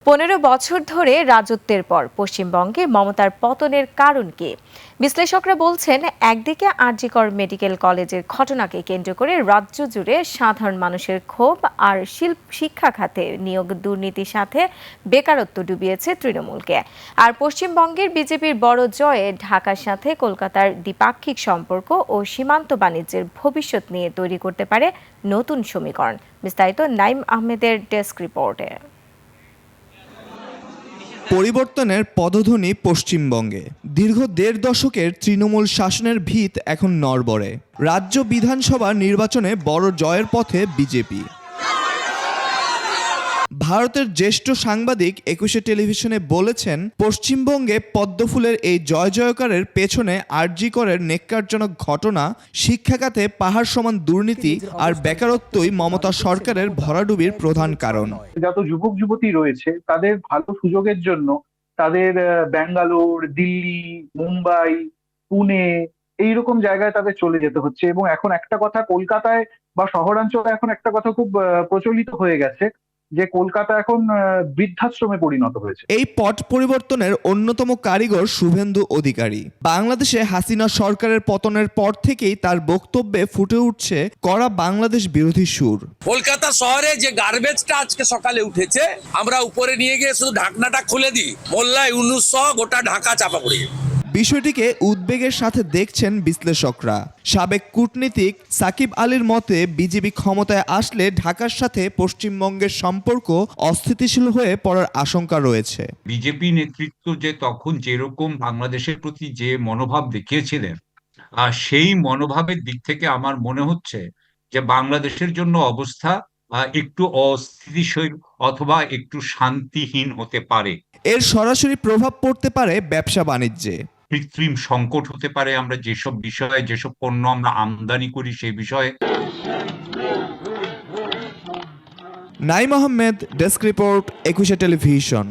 15 বছর ধরে রাজত্বের পর পশ্চিমবঙ্গে মমতার পতনের কারণ কি? বিশ্লেষকরা বলছেন, একদিকে আরজিকর মেডিকেল কলেজের ঘটনাকে কেন্দ্র করে রাজ্য জুড়ে সাধারণ মানুষের ক্ষোভ, আর শিক্ষা খাতে নিয়োগ দুর্নীতির সাথে বেকারত্ব ডুবিয়েছে তৃণমূলকে। আর পশ্চিমবঙ্গের বিজেপির বড় জয়ে ঢাকার সাথে কলকাতার দ্বিপাক্ষিক সম্পর্ক ও সীমান্ত বাণিজ্যের ভবিষ্যৎ নিয়ে তৈরি করতে পারে নতুন সমীকরণ। বিস্তারিত নাইম আহমেদের ডেস্ক রিপোর্টে। পরিবর্তনের পদধ্বনি পশ্চিমবঙ্গে। দীর্ঘ ১.৫ দশকের তৃণমূল শাসনের ভিত এখন নড়বড়ে। রাজ্য বিধানসভা নির্বাচনে বড় জয়ের পথে বিজেপি। ভারতের জ্যেষ্ঠ সাংবাদিক ২১শে টেলিভিশনে বলেছেন, পশ্চিমবঙ্গে পদ্মফুলের এই জয় জয়কারের পেছনে আরজিকরের নেক্কারজনক ঘটনা, শিক্ষাখাতে পাহাড় সমান দুর্নীতি আর বেকারত্বই মমতা সরকারের ভরাডুবির প্রধান কারণ। যত যুবক যুবতী রয়েছে তাদের ভালো সুযোগের জন্য তাদের ব্যাঙ্গালোর, দিল্লি, মুম্বাই, পুনে এইরকম জায়গায় তাদের চলে যেতে হচ্ছে। এবং এখন একটা কথা কলকাতায় বা শহরাঞ্চলে এখন একটা কথা খুব প্রচলিত হয়ে গেছে যে কলকাতা এখন বৃদ্ধাশ্রমে পরিণত হয়েছে। এই পট পরিবর্তনের অন্যতম কারিগর শুভেন্দু অধিকারী। বাংলাদেশে হাসিনা সরকারের পতনের পর থেকেই তার বক্তব্যে ফুটে উঠছে কড়া বাংলাদেশ বিরোধী সুর। কলকাতা শহরে যে গার্বেজটা আজকে সকালে উঠেছে, আমরা উপরে নিয়ে গিয়ে শুধু ঢাকনাটা খুলে দিই, মোল্লা ইউনূস সহ গোটা ঢাকা চাপা পড়ে যাবে। বিষয়টিকে উদ্বেগের সাথে দেখছেন বিশ্লেষকরা। সাবেক কূটনীতিক সাকিব আলীর মতে, বিজেপি ক্ষমতায় আসলে ঢাকার সাথে পশ্চিমবঙ্গের সম্পর্ক অস্থিতিশীল হয়ে পড়ার আশঙ্কা রয়েছে। বিজেপি নেতৃত্ব যে তখন যেরকম বাংলাদেশের প্রতি যে মনোভাব দেখিয়েছিলেন, সেই মনোভাবের দিক থেকে আমার মনে হচ্ছে যে বাংলাদেশের জন্য অবস্থা একটু অস্থিতিশীল অথবা একটু শান্তিহীন হতে পারে। এর সরাসরি প্রভাব পড়তে পারে ব্যবসা বাণিজ্যে। কৃত্রিম সংকট হতে পারে, আমরা যেসব পণ্য আমরা আমদানি করি সেই বিষয়ে। নাইম আহমেদ, ডেস্ক রিপোর্ট, ২১শে টেলিভিশন।